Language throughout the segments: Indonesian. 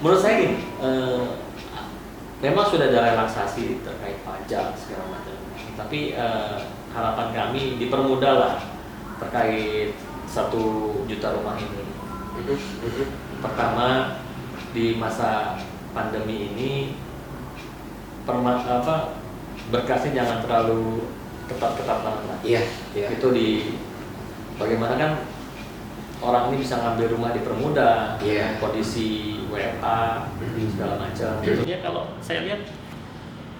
menurut saya gini, memang sudah ada relaksasi terkait pajak segala macam, tapi harapan kami dipermudah lah terkait 1 juta rumah ini. Pertama, di masa pandemi ini berkasnya jangan terlalu ketat-ketat banget lah. Iya. Itu bagaimana kan orang ini bisa ngambil rumah dipermudah, kondisi WFA segala macam. Tentunya kalau saya lihat,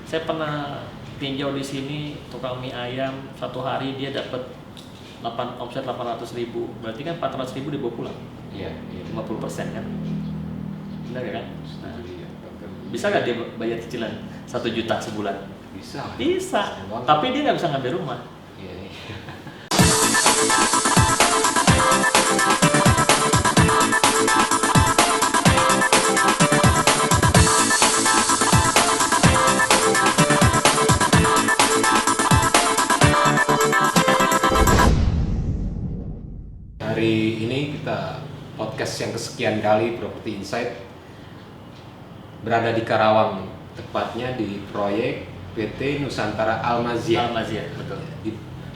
saya pernah tinjau di sini tukang mie ayam, 1 hari dia dapat omset 800.000, berarti kan 400.000 dibawa pulang. Iya. 50% kan, benar ya kan? Nah, bisa nggak dia bayar cicilan 1 juta sebulan? Bisa. Tapi dia nggak bisa ngambil rumah. Iya. Hari ini kita podcast yang kesekian kali Property Insight berada di Karawang, tepatnya di proyek PT Nusantara Almazia. Almazia, betul.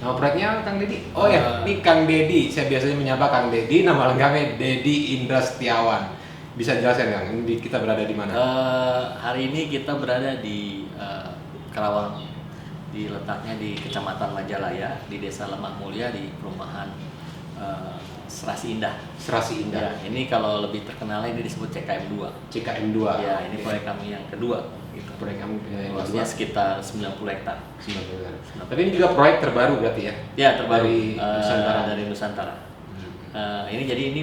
Nama proyeknya Kang Dedi? Oh ya, ini Kang Dedi. Saya biasanya menyapa Kang Dedi, nama lengkapnya Dedi Indra Setiawan. Bisa jelaskan Kang, ini kita berada di mana? Hari ini kita berada di Karawang, letaknya di Kecamatan Majalaya, di Desa Lemah Mulia, di perumahan Serasi Indah. Serasi Indah. Ya, ini kalau lebih terkenalnya ini disebut CKM 2. CKM 2. Ya, ini proyek kami yang kedua. Gitu. Proyek kami yang luasnya kedua sekitar 90 hektar. 90 hektar. Tapi ini juga proyek terbaru berarti ya? Ya, terbaru dari Nusantara. Dari Nusantara. Ini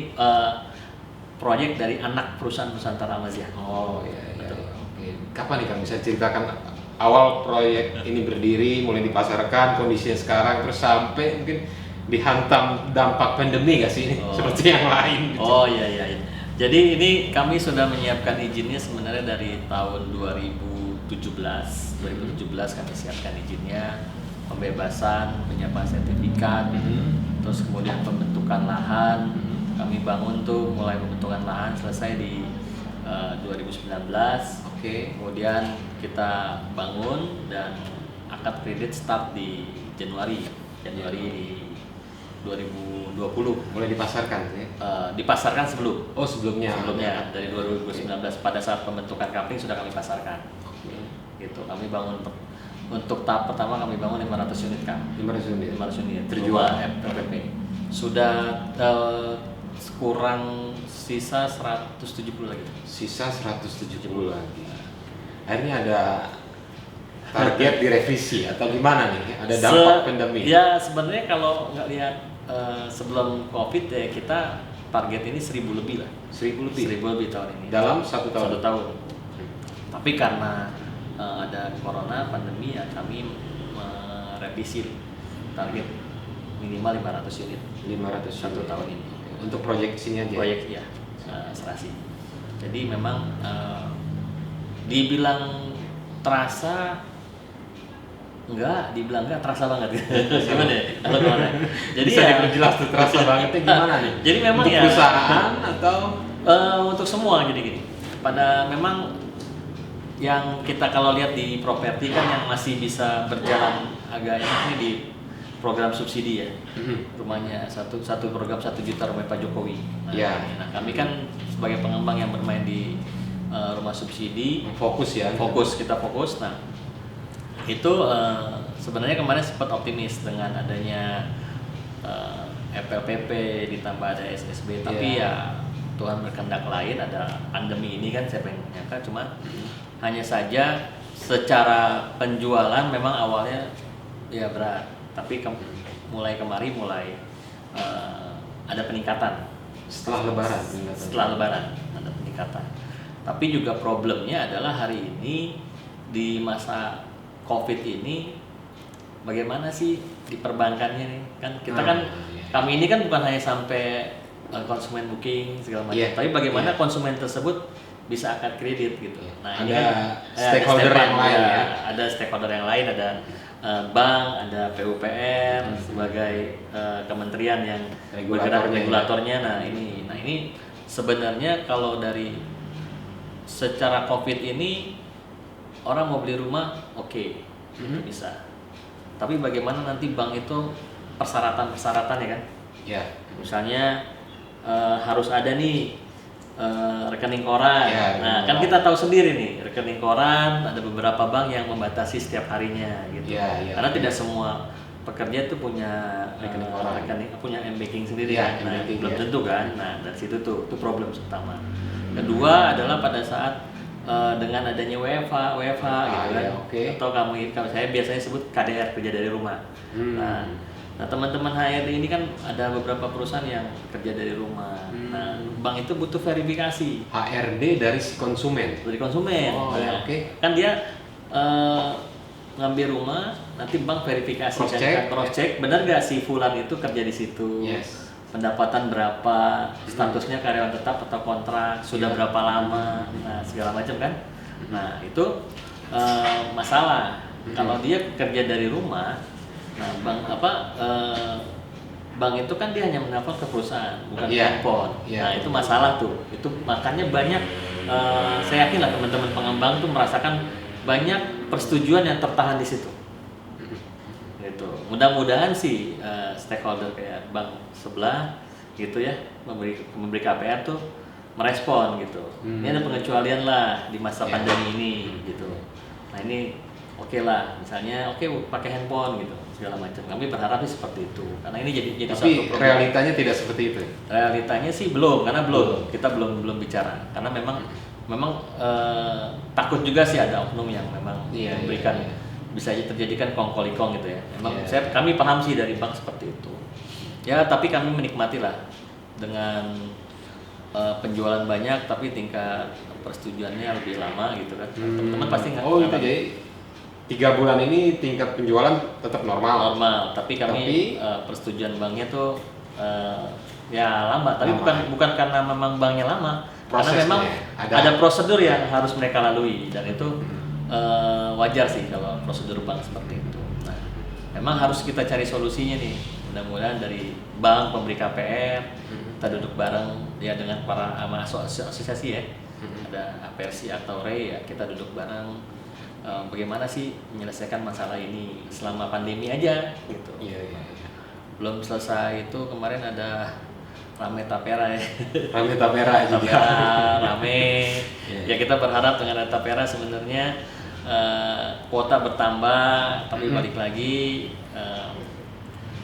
proyek dari anak perusahaan Nusantara Almazia. Oh iya. Oke. Kapan nih Kang bisa ceritakan awal proyek ini berdiri, mulai dipasarkan, kondisinya sekarang, terus sampai mungkin dihantam dampak pandemi nggak sih seperti yang lain? Gitu. Oh iya. Jadi ini kami sudah menyiapkan izinnya sebenarnya dari tahun 2017 kami siapkan izinnya, pembebasan, penyiapan sertifikat, terus kemudian pembentukan lahan, kami bangun tuh mulai pembentukan lahan selesai di 2019. Kemudian kita bangun dan akad kredit start di Januari 2020. Mulai dipasarkan ya? Dipasarkan sebelumnya dari 2019 pada saat pembentukan kapling sudah kami pasarkan. Gitu. Kami bangun untuk tahap pertama kami bangun 500 unit Kang. 500 unit terjual FPP. Sudah kurang sisa 170 lagi. Sisa 170 lagi. Akhirnya ada target direvisi atau gimana nih? Ada dampak pandemi? Ya sebenarnya kalau nggak lihat sebelum COVID ya kita target ini 1.000 lebih lah. 1.000 lebih tahun ini. Dalam 1 tahun? 1 tahun. Tapi karena ada corona, pandemi ya kami merevisi target minimal 500 unit. 500 1 tahun ini. Untuk proyek sini aja? Proyek ya, Serasi. Jadi memang dibilang terasa dibilang enggak terasa banget. Gimana ya? Kalau kemarin. Jadi bisa diperjelas tuh terasa bangetnya gimana nih? Jadi memang untuk perusahaan atau untuk semua gini. Pada memang yang kita kalau lihat di properti kan yang masih bisa berjalan agak enak nih di program subsidi ya. Rumahnya satu program 1 juta rumah Pak Jokowi. Nah, kami kan sebagai pengembang yang bermain di rumah subsidi, kita fokus. Nah, itu sebenarnya kemarin sempat optimis dengan adanya FLPP ditambah ada SSB, tapi ya Tuhan berkehendak lain, ada pandemi ini kan siapa yang menyangka. Cuma hanya saja secara penjualan memang awalnya ya berat, tapi mulai kemari ada peningkatan setelah lebaran ada peningkatan. Tapi juga problemnya adalah hari ini di masa COVID ini bagaimana sih diperbankannya nih kan kita kami ini kan bukan hanya sampai konsumen booking segala macam, tapi bagaimana konsumen tersebut bisa akad kredit gitu. Nah, ada ini kan stakeholder yang lain ya. Ada stakeholder yang lain, ada bank, ada PUPR sebagai kementerian yang regulatornya. Nah, ini sebenarnya kalau dari secara COVID ini orang mau beli rumah, oke, itu bisa. Tapi bagaimana nanti bank itu persyaratan ya kan? Ya. Misalnya harus ada nih rekening koran. Ya, Nah, kan kita tahu sendiri nih, rekening koran ada beberapa bank yang membatasi setiap harinya gitu. Ya, ya, Karena ya. tidak semua pekerja itu punya Rekening koran. punya m-banking sendiri Ya, kan. Nah, m-banking, belum ya. tentu kan. Nah, dari situ tuh itu problem utama. Kedua adalah pada saat dengan adanya WFH gitu kan. Ya, oke. Atau kalau saya biasanya sebut KDR, kerja dari rumah. Nah, teman-teman HRD ini kan ada beberapa perusahaan yang kerja dari rumah. Nah, bank itu butuh verifikasi HRD dari si konsumen. dari konsumen. Oh, Nah, ya, oke. Kan dia ngambil rumah, nanti bank verifikasi cross check, benar nggak si Fulan itu kerja di situ. Yes. Pendapatan berapa, statusnya karyawan tetap atau kontrak, sudah berapa lama, nah segala macam kan. Nah itu masalah. Kalau dia kerja dari rumah, nah bank itu kan dia hanya menelpon ke perusahaan, bukan handphone. Nah itu masalah tuh. Itu makanya banyak, saya yakin lah teman-teman pengembang tuh merasakan banyak persetujuan yang tertahan di situ. Gitu. Mudah-mudahan sih stakeholder kayak bank sebelah gitu ya memberi KPR tuh merespon gitu. Ini ada pengecualian lah di masa pandemi ini gitu. Nah ini oke lah, misalnya pakai handphone gitu segala macam. Kami berharap sih seperti itu karena ini jadi Tapi suatu problem. realitanya tidak seperti itu. Realitanya sih belum, karena kita belum bicara karena memang takut juga sih ada oknum yang memang memberikan bisa aja terjadikan kong-kali-kong gitu ya. Memang kami paham sih dari bank seperti itu. Ya, tapi kami menikmati lah dengan penjualan banyak tapi tingkat persetujuannya lebih lama gitu kan. Teman-teman pasti nggak. Oh, itu jadi 3 bulan ini tingkat penjualan tetap normal. Tapi kami persetujuan banknya tuh ya lama. Tapi bukan karena memang banknya lama, karena memang ada prosedur yang harus mereka lalui dan itu wajar sih kalau prosedur bank seperti itu. Nah, memang harus kita cari solusinya nih. Mudah-mudahan dari bank pemberi KPR kita duduk bareng ya dengan para asosiasi ya. Ada Apersi atau REI ya, kita duduk bareng bagaimana sih menyelesaikan masalah ini selama pandemi aja gitu. Iya. Belum selesai itu kemarin ada rame tapera ya. Rame tapera juga. Rame. Ya kita berharap dengan ada tapera sebenarnya kuota bertambah, tapi balik lagi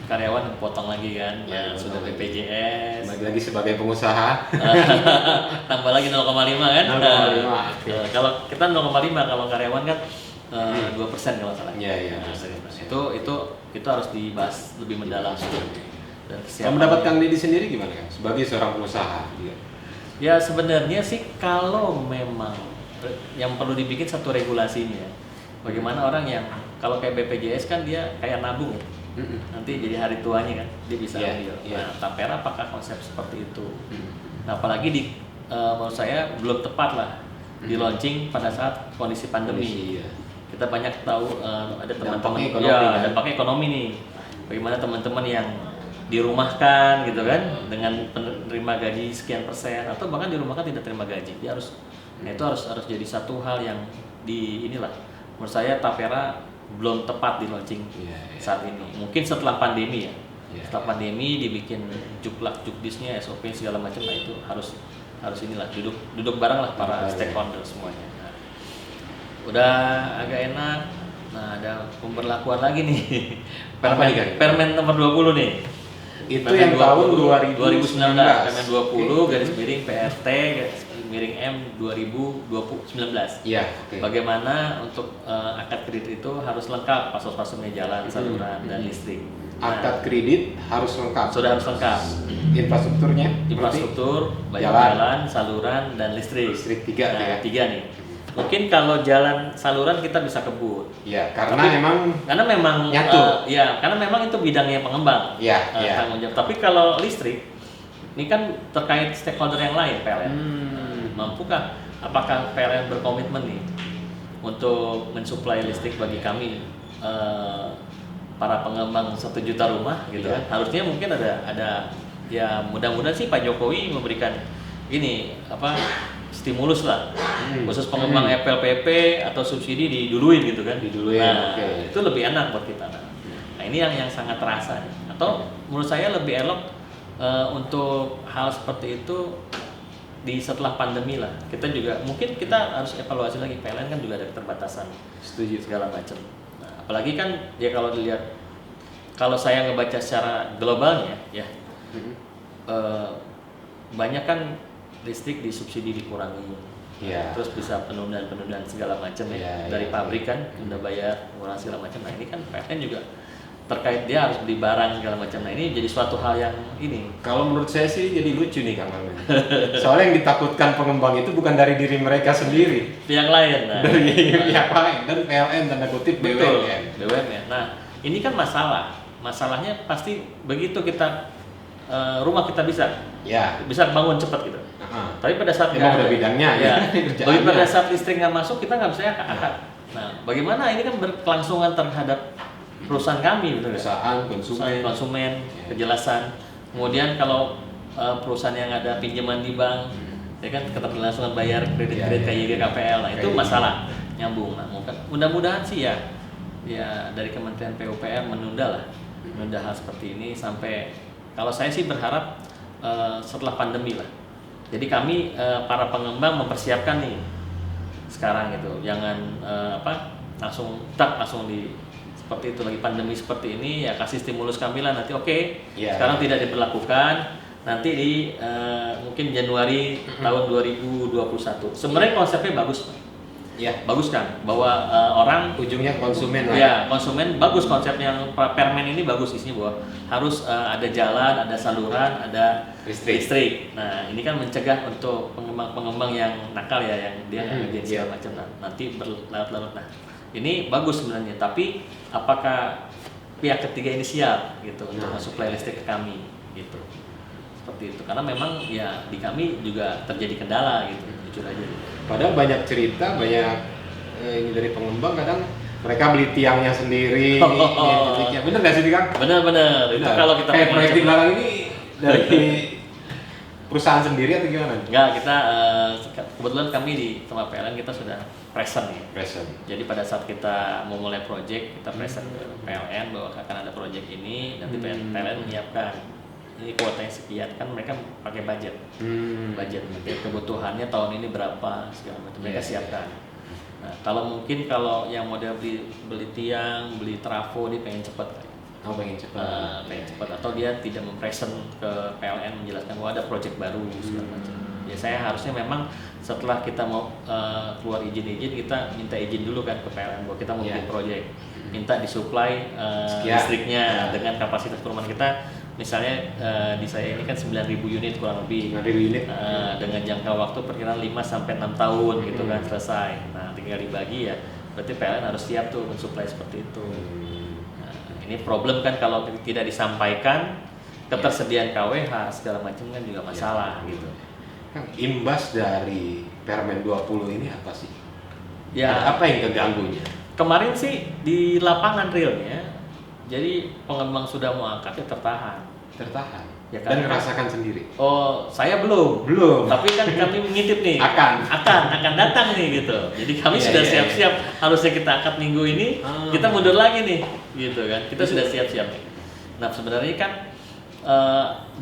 karyawan potong lagi kan, yang sudah BPJS. Balik lagi sebagai pengusaha. Tambah lagi 0,5 kan? 0,5. Kalau kita 0,5, kalau karyawan kan 2% kalau salah. Iya. Itu harus dibahas lebih mendalam. Dan Kalau mendapat Kang Deddy sendiri gimana kan? Sebagai seorang pengusaha. Ya sebenarnya sih kalau memang yang perlu dibikin satu regulasinya. Bagaimana orang yang kalau kayak BPJS kan dia kayak nabung ya. Nanti jadi hari tuanya kan dia bisa ambil. Nah, tapera apakah konsep seperti itu? Nah, apalagi menurut saya belum tepat lah di launching pada saat kondisi pandemi. Kita banyak tahu ada teman-teman ada pakai ekonomi nih. Bagaimana teman-teman yang dirumahkan gitu kan dengan penerima gaji sekian persen atau bahkan dirumahkan tidak terima gaji. Dia harus itu harus jadi satu hal yang menurut saya tapera belum tepat di launching saat ini. Mungkin setelah pandemi ya. Setelah pandemi dibikin jukdisnya, SOP segala macam, nah itu harus duduk bareng lah para stakeholder semuanya. Nah, udah agak enak. Nah, ada pemberlakuan lagi nih. Permen nomor 20 nih. Itu yang tahun 2019. Permen 20 garis miring PRT garis miring M 2019. Iya. Bagaimana untuk akad kredit itu harus lengkap, pasos-pasosnya jalan, saluran dan listrik. Akad kredit harus lengkap. Sudah harus lengkap. Infrastruktur, jalan, saluran dan listrik. Listrik 3 nih. Mungkin kalau jalan saluran kita bisa kebut. Iya, karena memang nyatu. Karena memang itu bidangnya pengembang. Tanggung jawab. Tapi kalau listrik ini kan terkait stakeholder yang lain, PLN. Mampukah? Apakah PLN berkomitmen nih untuk mensuplai listrik bagi kami para pengembang 1 juta rumah gitu kan? Harusnya mungkin ada ya mudah-mudahan sih Pak Jokowi memberikan stimulus lah, khusus pengembang FLPP atau subsidi diduluin gitu kan. Diduluin, Nah, oke. itu lebih enak buat kita. Nah, ini yang sangat terasa nih. Atau menurut saya lebih elok untuk hal seperti itu di setelah pandemi lah. Kita juga mungkin kita harus evaluasi lagi, PLN kan juga ada keterbatasan Setuju. segala macam. Nah, apalagi kan ya kalau dilihat, kalau saya ngebaca secara globalnya ya, banyak kan listrik disubsidi dikurangi, Iya. terus bisa penundaan segala macam ya, Iya, dari iya, pabrik kan udah bayar murah segala macam. Nah ini kan PLN juga terkait dia harus beli barang segala macam. Nah ini jadi suatu hal yang ini. Kalau menurut saya sih jadi lucu nih Kang Mamen. Soalnya yang ditakutkan pengembang itu bukan dari diri mereka sendiri, Pihak lain, nah, dari pihak lain dan PLN tanda kutip betul, BUMN. BUMN. Nah ini kan masalahnya pasti begitu kita rumah kita bisa bangun cepat gitu. Tapi pada saat Emang nggak udah ada, bidangnya ya, kerjaannya. pada saat listrik nggak masuk kita nggak bisa akad. Nah, bagaimana ini kan berkelangsungan terhadap perusahaan kami, betul nggak? Perusahaan, konsumen. Kejelasan. Kemudian kalau perusahaan yang ada pinjaman di bank, ya kan keterlangsungan bayar kredit-kredit KYG KPL, nah itu masalah nyambung. Nah, mudah-mudahan sih ya dari Kementerian PUPR menunda hal seperti ini sampai, kalau saya sih berharap setelah pandemi lah. Jadi kami para pengembang mempersiapkan nih sekarang gitu, jangan langsung di seperti itu, lagi pandemi seperti ini ya kasih stimulus kami lah nanti. Sekarang tidak diberlakukan, nanti di mungkin Januari tahun 2021. Sebenarnya konsepnya bagus, Ya, bagus kan, bahwa orang ujungnya konsumen lah. ya konsumen, bagus konsep yang permen ini, bagus isinya bahwa harus ada jalan, ada saluran, ada listrik. Nah ini kan mencegah untuk pengembang yang nakal ya, yang dia ngerjain segala macam, nanti berlarut-larut. Nah ini bagus sebenarnya, tapi apakah pihak ketiga ini siap gitu untuk mensuplai listrik ke kami gitu, seperti itu. Karena memang ya di kami juga terjadi kendala gitu, jujur aja. Padahal banyak cerita, ini dari pengembang, kadang mereka beli tiangnya sendiri, listriknya. Bener nggak sih Kang? Benar. Itu kalau kita kayak proyek di coba- belakang ini dari perusahaan sendiri atau gimana? Enggak, kita kebetulan kami di tempat PLN kita sudah present nih. Present. Jadi pada saat kita mau mulai project, kita present ke PLN bahwa akan ada project ini, nanti PLN menyiapkan ini kuotanya sekian, kan mereka pakai budget, nanti kebutuhannya tahun ini berapa segala macam mereka siapkan. Nah kalau yang model beli tiang, beli trafo, dia pengen cepat. Pengen cepat. Atau dia tidak mempresent ke PLN menjelaskan bahwa ada project baru segala macam. Ya saya harusnya memang setelah kita mau keluar izin, kita minta izin dulu kan ke PLN bahwa kita mau bikin project, minta disuplai listriknya dengan kapasitas perumahan kita. Misalnya di saya ini kan 9.000 unit kurang lebih. 9.000 unit. Dengan jangka waktu perkiraan 5 sampai 6 tahun gitu kan selesai. Nah, tinggal dibagi ya. Berarti PLN harus siap tuh mensuplai seperti itu. Nah, ini problem kan kalau tidak disampaikan ketersediaan KWH segala macam kan juga masalah gitu. Kang, imbas dari Permen 20 ini apa sih? Ya, Apa yang keganggunya? kemarin sih di lapangan realnya, jadi pengembang sudah mau angkat ya tertahan. Ya, kan? Dan merasakan sendiri. Oh, saya belum. Tapi kan kami mengintip nih. akan datang nih gitu. Jadi kami sudah siap-siap. Harusnya kita akad minggu ini, kita mundur lagi nih, gitu kan. Kita sudah siap-siap nih. Nah sebenarnya kan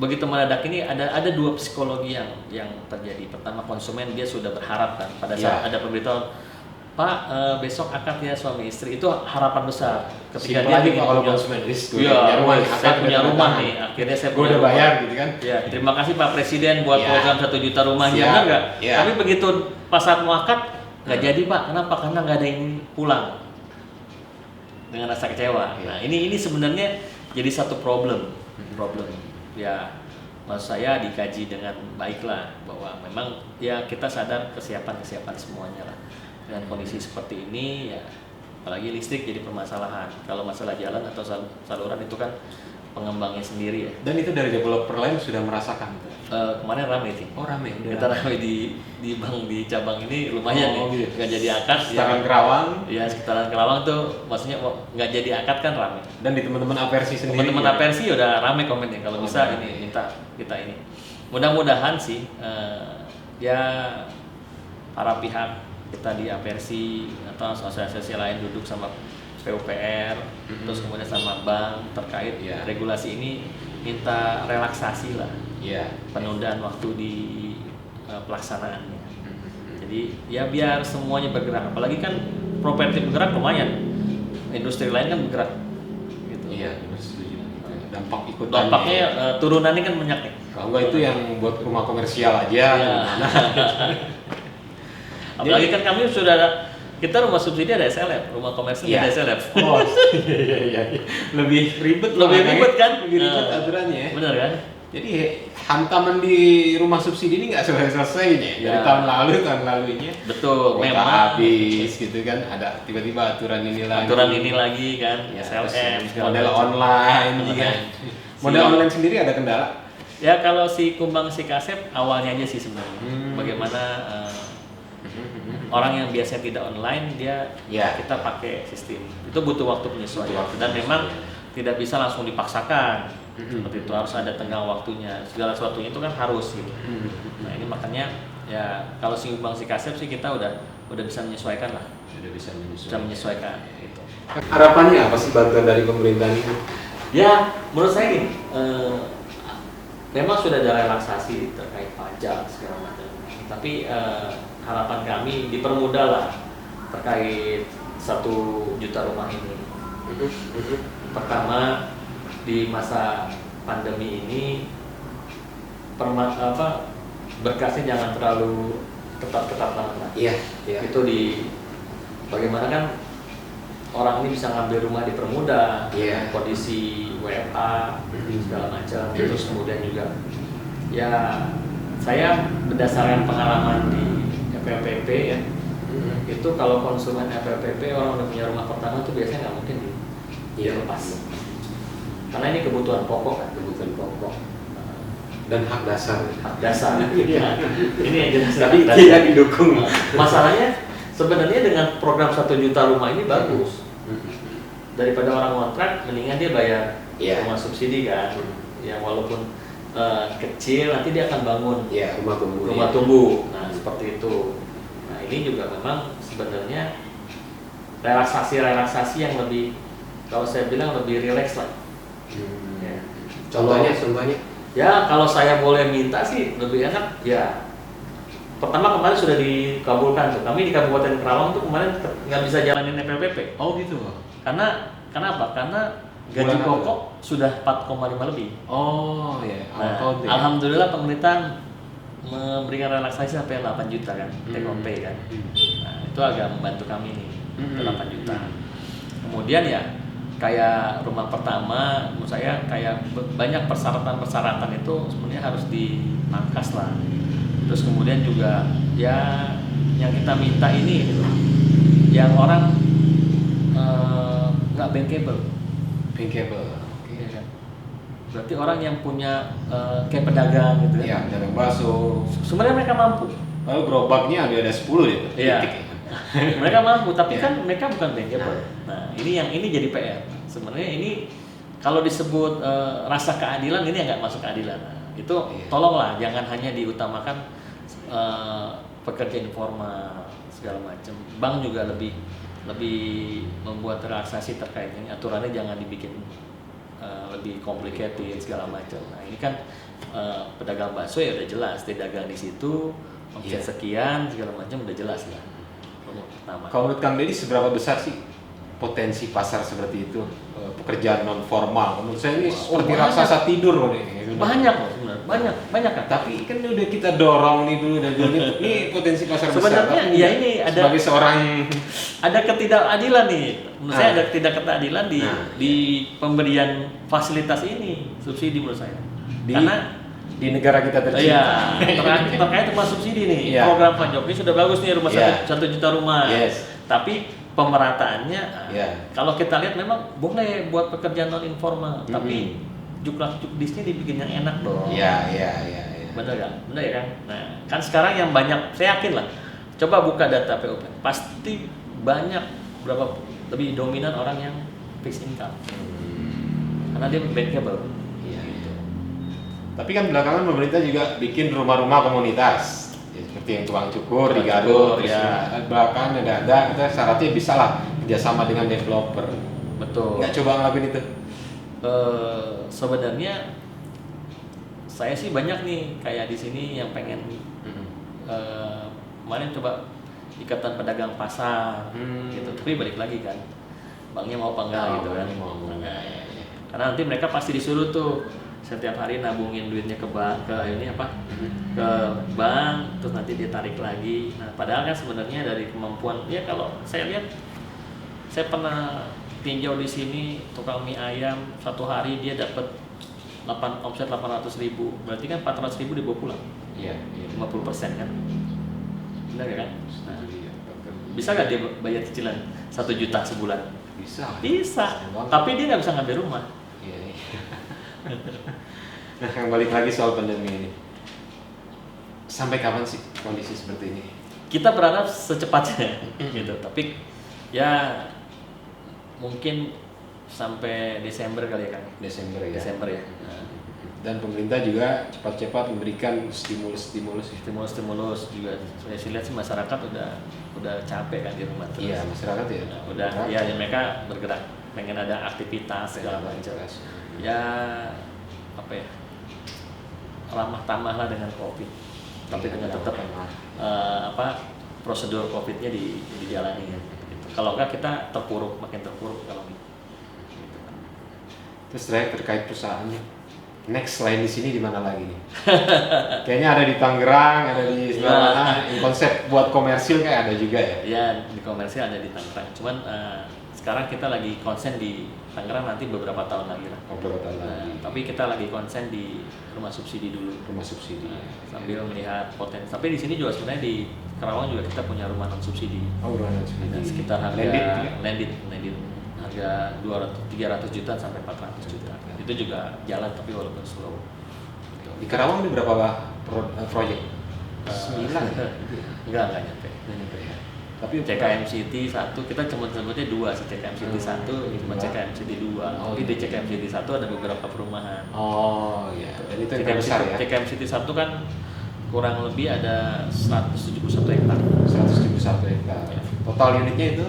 begitu mendadak ini ada dua psikologi yang terjadi. Pertama, konsumen dia sudah berharap kan pada saat ada pemberitahuan, Pak, besok akad ya suami istri, itu harapan besar. Ketika dia lagi kalau konsumen saya punya rumah nih, akhirnya saya punya udah rumah. bayar gitu kan. Ya, terima kasih Pak Presiden buat program 1 juta rumah, benar nggak? Tapi begitu pas saat mau akad nggak jadi Pak, kenapa? Karena nggak ada yang pulang, dengan rasa kecewa. Nah ini sebenarnya jadi satu problem. Ya, maksud saya dikaji dengan baik lah, bahwa memang ya kita sadar kesiapan semuanya lah. Dengan kondisi seperti ini ya, apalagi listrik jadi permasalahan. Kalau masalah jalan atau saluran itu kan pengembangnya sendiri ya. Dan itu dari developer lain sudah merasakan. Kemarin ramai sih. Ramai. Kita ramai di bank di cabang ini lumayan nih. Gitu. Nggak jadi akad. Sekitaran Kerawang. Ya sekitaran Kerawang tuh, maksudnya nggak jadi akad kan ramai. Dan di teman-teman Apersi sendiri. Teman-teman Apersi udah ramai komennya. Kalau bisa ini minta kita ini. Mudah-mudahan sih ya para pihak kita di Apersi atau asosiasi lain duduk sama PUPR, terus kemudian sama bank terkait regulasi ini, minta relaksasi lah, penundaan waktu di pelaksanaannya. Jadi ya biar semuanya bergerak, apalagi kan properti bergerak lumayan, industri lain kan bergerak. Gitu. Iya, setuju. Dampaknya turunannya kan banyak nih. Kalau enggak itu yang buat rumah komersial aja. Apalagi kan kami sudah ada, kita rumah subsidi ada SLF, rumah komersial ada SLF. Oh, iya. Lebih ribet kan? Lebih ribet aturannya ya. Benar kan? Jadi hantaman di rumah subsidi ini nggak selesai-selesainya dari tahun lalunya. Betul, memang habis gitu kan, ada tiba-tiba aturan ini lagi kan, SLF, model online kan. Model online sendiri ada kendala? Ya kalau si Kumbang si Kasep awalnya aja sih sebenarnya. Bagaimana orang yang biasanya tidak online kita pakai sistem. Itu butuh waktu penyesuaian dan memang tidak bisa langsung dipaksakan. Seperti itu, harus ada tenggang waktunya. Segala sesuatunya itu kan harus gitu. Nah, ini makanya ya kalau si Kumbang si Kasep sih kita udah bisa menyesuaikan lah. Bisa menyesuaikan gitu. Harapannya apa sih bantuan dari pemerintah ini? Ya, menurut saya gini, memang sudah ada relaksasi terkait pajak segala macam. Tapi harapan kami dipermudah lah terkait 1 juta rumah ini. Pertama, di masa pandemi ini berkasnya jangan terlalu ketat-ketat banget. Iya. Itu bagaimana kan orang ini bisa ngambil rumah dipermudah, kondisi WFA segala macam. Terus kemudian juga ya saya berdasarkan pengalaman di FLPP ya, itu kalau konsumen FLPP orang udah punya rumah pertama tuh biasanya nggak mungkin dilepas. Karena ini kebutuhan pokok kan, dan hak dasar. Ini yang jelas. Tapi tidak didukung. Masalahnya sebenarnya dengan program 1 juta rumah ini bagus. Daripada orang kontrak, mendingan dia bayar rumah subsidi kan. Ya walaupun kecil, nanti dia akan bangun rumah tumbuh. Nah seperti itu. Nah ini juga memang sebenarnya relaksasi yang lebih, kalau saya bilang lebih rileks lah. Contohnya? Ya kalau saya boleh minta sih lebih enak ya. Pertama kemarin sudah dikabulkan tuh. Kami di Kabupaten Kerawang tuh kemarin nggak bisa jalanin FLPP. Oh gitu. Kenapa? Karena gaji pokok sudah 4,5 lebih. Oh iya. Alhamdulillah pemerintah memberikan relaksasi sampai 8 juta kan, take home pay kan. Nah, itu agak membantu kami nih, 8 juta. Kemudian ya kayak rumah pertama, menurut saya kayak banyak persyaratan itu sebenarnya harus dipangkas lah. Terus kemudian juga ya yang kita minta ini gitu, yang orang nggak bankable. Ya kan? Berarti orang yang punya kayak pedagang gitu ya. Iya, pedagang bakso. Sebenarnya mereka mampu. Lalu gerobaknya ada 10 gitu. Iya. Mereka mampu, tapi kan mereka bukan bankable. Nah, ini jadi PR. Sebenarnya ini kalau disebut rasa keadilan, ini nggak masuk keadilan. Nah, itu tolonglah jangan hanya diutamakan pekerja informal segala macam. Bank juga lebih membuat relaksasi terkait ini, aturannya jangan dibikin lebih complicated segala macam. Nah, ini kan pedagang bakso ya udah jelas, dia dagang di situ, omset sekian segala macam udah jelas lah. Kalau menurut Kang Deddy seberapa besar sih potensi pasar seperti itu, pekerjaan non formal? Menurut saya ini seperti raksasa tidur loh nih. Banyak kan. Tapi kan udah kita dorong nih dulu dan dulu ini potensi pasar sebenarnya, besar. Ya ini ada sebagai seorang ada ketidakadilan nih. Menurut saya ada ketidakadilan di pemberian fasilitas ini, subsidi menurut saya. Karena di negara kita tercinta. Iya, terkait rumah subsidi nih. Program Pak Jokowi sudah bagus nih, rumah 1 juta rumah. Tapi pemerataannya, kalau kita lihat memang boleh buat pekerjaan non informal, tapi juknisnya dibikin yang enak dong. Iya. Bener ya kan? Nah, kan sekarang yang banyak, saya yakin lah. Coba buka data PUP, pasti banyak lebih dominan orang yang fixed income. Karena dia bankable. Tapi kan belakangan pemerintah juga bikin rumah-rumah komunitas Ya, seperti yang tukang cukur di Tukang Garut, cukur, terus ya. bahkan ada kita syaratnya bisa lah kerjasama dengan developer. Betul. Nggak coba ngelakuin itu? Sebenarnya saya sih banyak nih kayak di sini yang pengen kemarin coba ikatan pedagang pasar gitu, tapi balik lagi kan banknya mau apa enggak gitu kan. Nah, karena nanti mereka pasti disuruh tuh setiap hari nabungin duitnya ke bank, ke bank, terus nanti dia tarik lagi. Nah padahal kan sebenarnya dari kemampuan ya, kalau saya lihat, saya pernah tinjau di sini tukang mie ayam, satu hari dia dapat omset 800.000, berarti kan 400.000 dibawa pulang. Iya. 50% kan, benar ya kan? Nah, bisa nggak dia bayar cicilan 1 juta sebulan? Bisa. Tapi dia nggak bisa ngambil rumah. Iya. Nah, yang balik lagi soal pandemi ini, sampai kapan sih kondisi seperti ini? Kita berharap secepatnya, gitu. Tapi ya mungkin sampai Desember kali ya kan? Desember ya. Desember ya. Dan pemerintah juga cepat-cepat memberikan stimulus juga. Saya sih lihat sih masyarakat udah capek kan di rumah terus. Iya, masyarakat ya. Nah, udah ya mereka bergerak, pengen ada aktivitas segala macam. Ya apa ya? Ramah tamah lah dengan COVID. Tapi dengan tetap prosedur COVID-nya dijalani ya. Gitu. Kalau enggak kita makin terpuruk kalau gitu. Terus terkait perusahaannya. Next selain di sini di mana lagi nih? Kayaknya ada di Tangerang, ada di mana? Konsep buat komersil kayak ada juga ya? Iya, di komersil ada di Tangerang. Cuman sekarang kita lagi konsen di Tangerang nanti beberapa tahun lagi lah. Beberapa tahun lagi. Tapi kita lagi konsen di rumah subsidi dulu. Rumah subsidi. Sambil melihat potensi. Tapi di sini juga sebenarnya di Karawang juga kita punya rumah non subsidi. Oh, rumah non subsidi. Ada sekitar harga landed harga 300 juta sampai 400 juta. Itu juga jalan tapi walaupun slow. Di Karawang ada berapa proyek? 9 ya? Enggak nyampe. Ya. Tapi CKM City 1, kita cuma sebutnya 2 sih, CKM City 1, cuma CKM City 2. Tapi di CKM City 1 ada beberapa perumahan. Oh iya. Dan itu yang besar ya? CKM City 1 kan kurang lebih ada 171 hektar. 171 hektar. Ya. Total unitnya itu?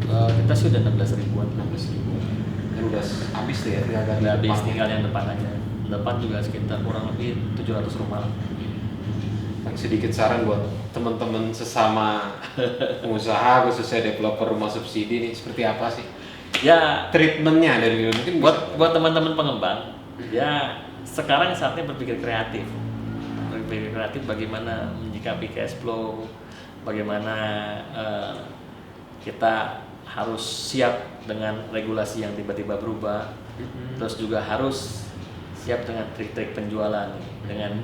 Kita sih udah 16 ribuan. 16 ribuan. Dan udah habis tuh ya? Udah habis, tinggal yang depan aja. Depan juga sekitar kurang lebih 700 rumah. Sedikit saran buat teman-teman sesama pengusaha khususnya developer rumah subsidi ini seperti apa sih? Ya treatmentnya dari mungkin buat teman-teman pengembang, ya sekarang saatnya berpikir kreatif bagaimana menyikapi cash flow, bagaimana kita harus siap dengan regulasi yang tiba-tiba berubah, terus juga harus siap dengan trik-trik penjualan. Dengan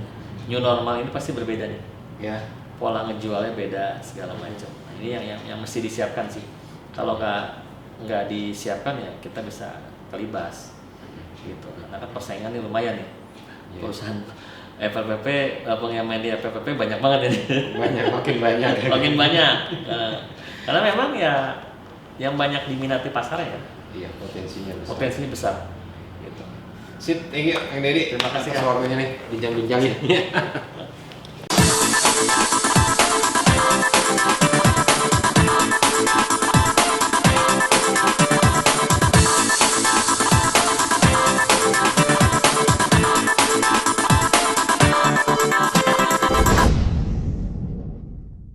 new normal ini pasti berbeda nih. Ya. Pola ngejualnya beda segala macam. Ini yang mesti disiapkan sih. Kalau nggak disiapkan ya kita bisa kelibas. Gitu. Karena kan persaingan ini lumayan nih. Perusahaan FLPP, yang main di FLPP banyak banget ini. Makin banyak. Makin banyak. Karena memang ya yang banyak diminati pasarnya ya. Iya, potensinya besar. Gitu. Sip, thank you Kang Dedi. Terima kasih atas waktunya nih, bincang-bincangnya.